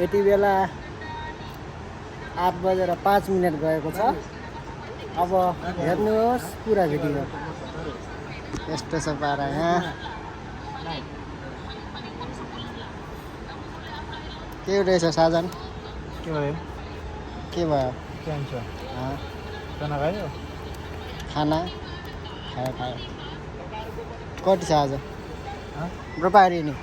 यति बेला 8:05 गएको छ। अब हेर्नुहोस् पुरा भिडियो यस्तो छ पारा यहाँ। के रहेछ साजन? के भयो? के भयो? खाना खायो? खाना खायो। कति छ आज? रुपारी नि?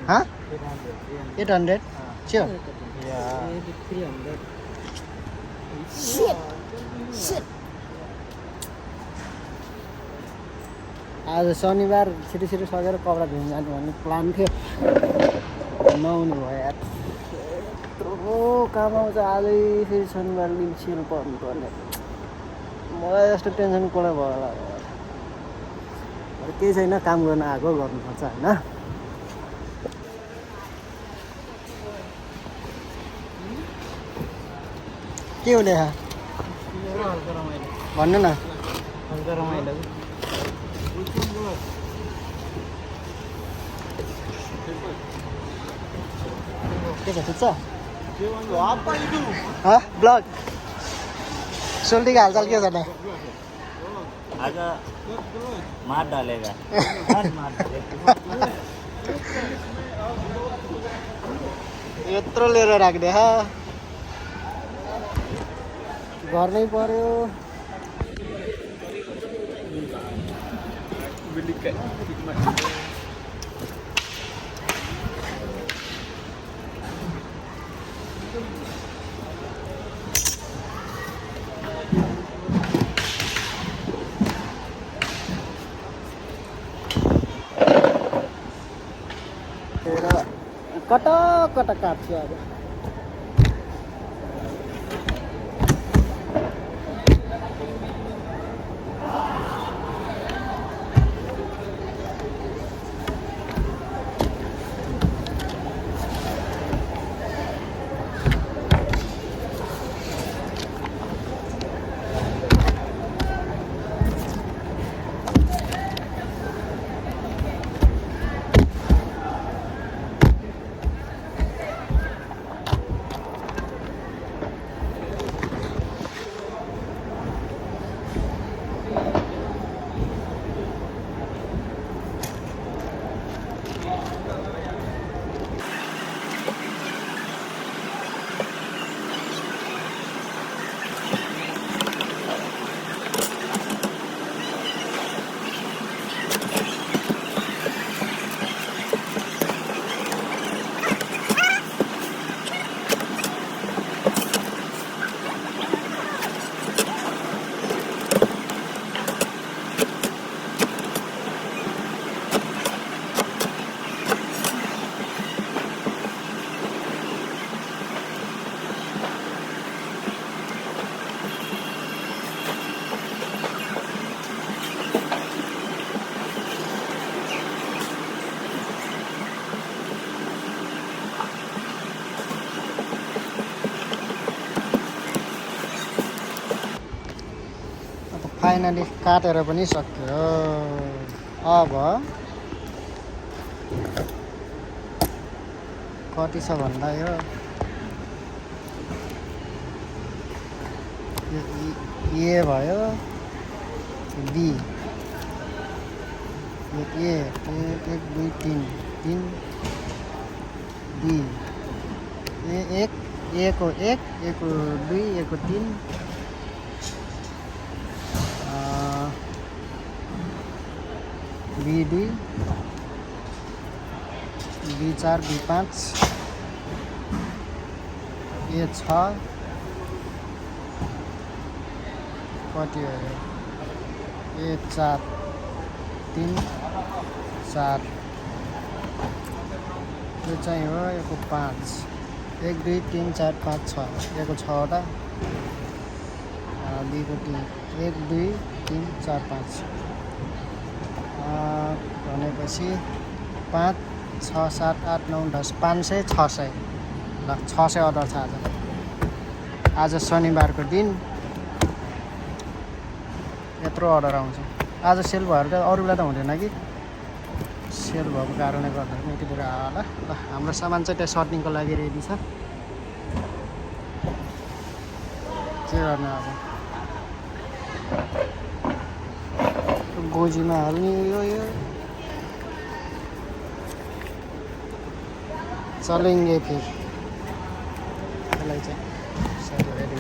800? Sure. Yeah. 300. Shit. आज शनिबार छिटो सकेर कपडा धुन जानु भन्ने प्लान थियो, नहुने भयो यार। यत्रो काम आउँछ आजै, फेरि शनिबार दिन सेल पर्नु पर्ने। मलाई जस्तो टेन्सन कसलाई भयो होला। केही छैन, काम गर्न आएको गर्नुपर्छ होइन। के हुने भन्नु न। के छ ठिक छ? ब्लग सोल्टीको हालचाल के छ त? आज मार डालेगा। यत्रो लिएर राख्दे गर्नै पर्यो। कटा काट्छु अब। फाइनली काटेर पनि सक्यो। अब कति छ भन्दा यो ए भयो, बी, ए 1 2 3 बी, ए को 1 को 2 को 3, B2, B4, B5, A6 कति हो A4 3 4 यो चाहिँ हो यो 5 1 2 3 4 5 6 यो 6वटा B को 3 1 2 3 4 5 भनेपछि 5 6 7 8 9 10 500 600 ल 600 अर्डर छ आज शनिबारको दिन यत्रो अर्डर आउँछ। आज सेल भएर त अरूलाई त हुँदैन कि सेल भएको कारणले गर्दा पनि यतितिर आयो होला। ल हाम्रो सामान चाहिँ त्यहाँ सर्टिङको लागि रेडी छ। के गर्ने अब गोजीमा हाल्ने यो चलेंगे फिर यसलाई चाहिँ सबै रेडी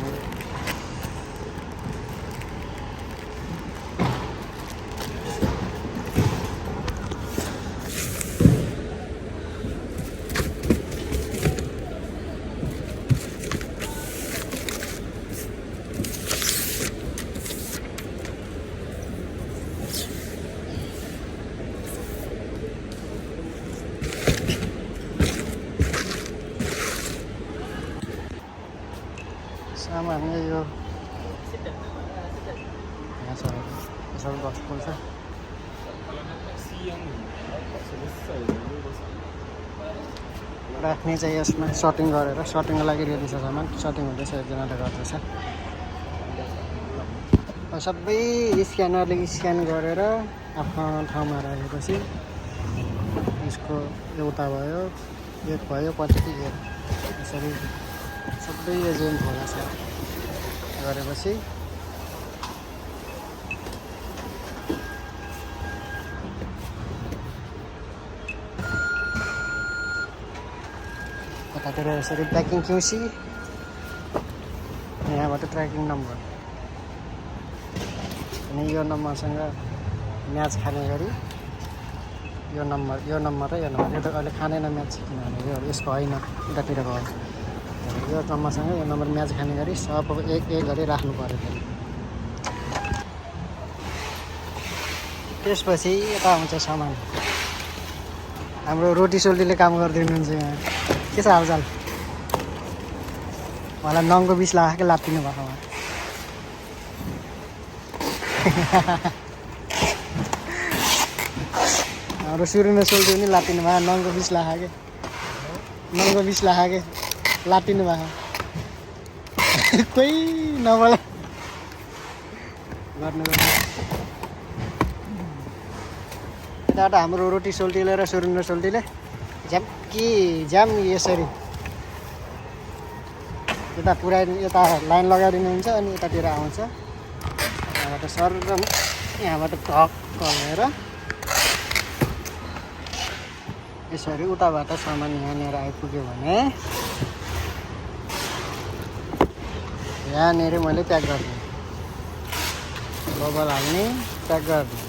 सामान यो यहाँ छ यसो बक्स खोल्छ राख्ने चाहिँ यसमा सर्टिङ गरेर सर्टिङको लागि रेडी छ सामान सर्टिङ हुँदैछ एकजनाले गर्दैछ सबै स्क्यानरले स्क्यान गरेर आफ्नो ठाउँमा राखेपछि यसको एउटा भयो एक भयो पछि एक यसरी सबै एजेन्ट होला सर गरेपछि कतातिर यसरी ट्र्याकिङ क्युसी यहाँबाट ट्र्याकिङ नम्बर अनि यो नम्बरसँग म्याच खाने गरी यो नम्बर र यो नम्बर यो त अहिले खानेन म्याच किनभने यो यसको होइन उतातिरको हो यो नम्बरसँग यो नम्बर म्याच खाने गरी सब एक एक गरी राख्नु पर्यो फेरि त्यसपछि यता आउँछ सामान हाम्रो रोटी सोल्टीले काम गरिदिनुहुन्छ यहाँ के छ हालचाल मलाई नङ्गो बिस लाखकै लात्तिनु भएको हाम्रो सुरुमा सोल्टी पनि लात्तिनु भयो नङ्गो बिस लाखकै लाटिनु भएको कोही नबोला गर्नु यताबाट हाम्रो रोटी सोल्टीले र सुरुन्द्र सोल्टीले ज्याम यसरी यता पुऱ्याइ यता लाइन लगाइदिनुहुन्छ अनि यतातिर आउँछ यहाँबाट सर यहाँबाट टक गरेर यसरी उताबाट सामान यहाँनिर आइपुग्यो भने यहाँनिर मैले प्याक गरिदिएँ बबल हाल्ने प्याक गरिदिएँ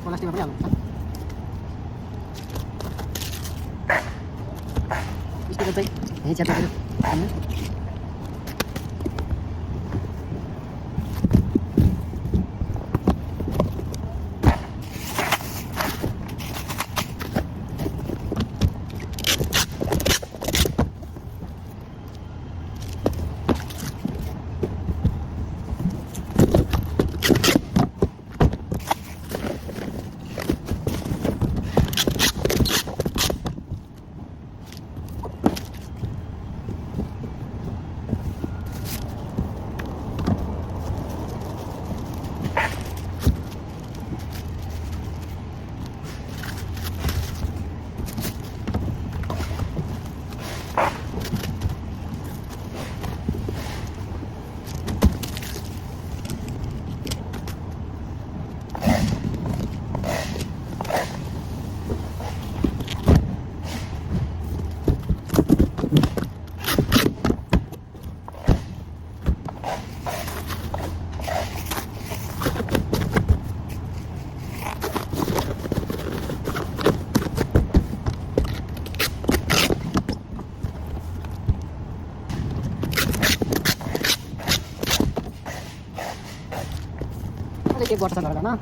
plastik apa ya? Istilah saya, ini catat dulu. एक वर्ष गरेर न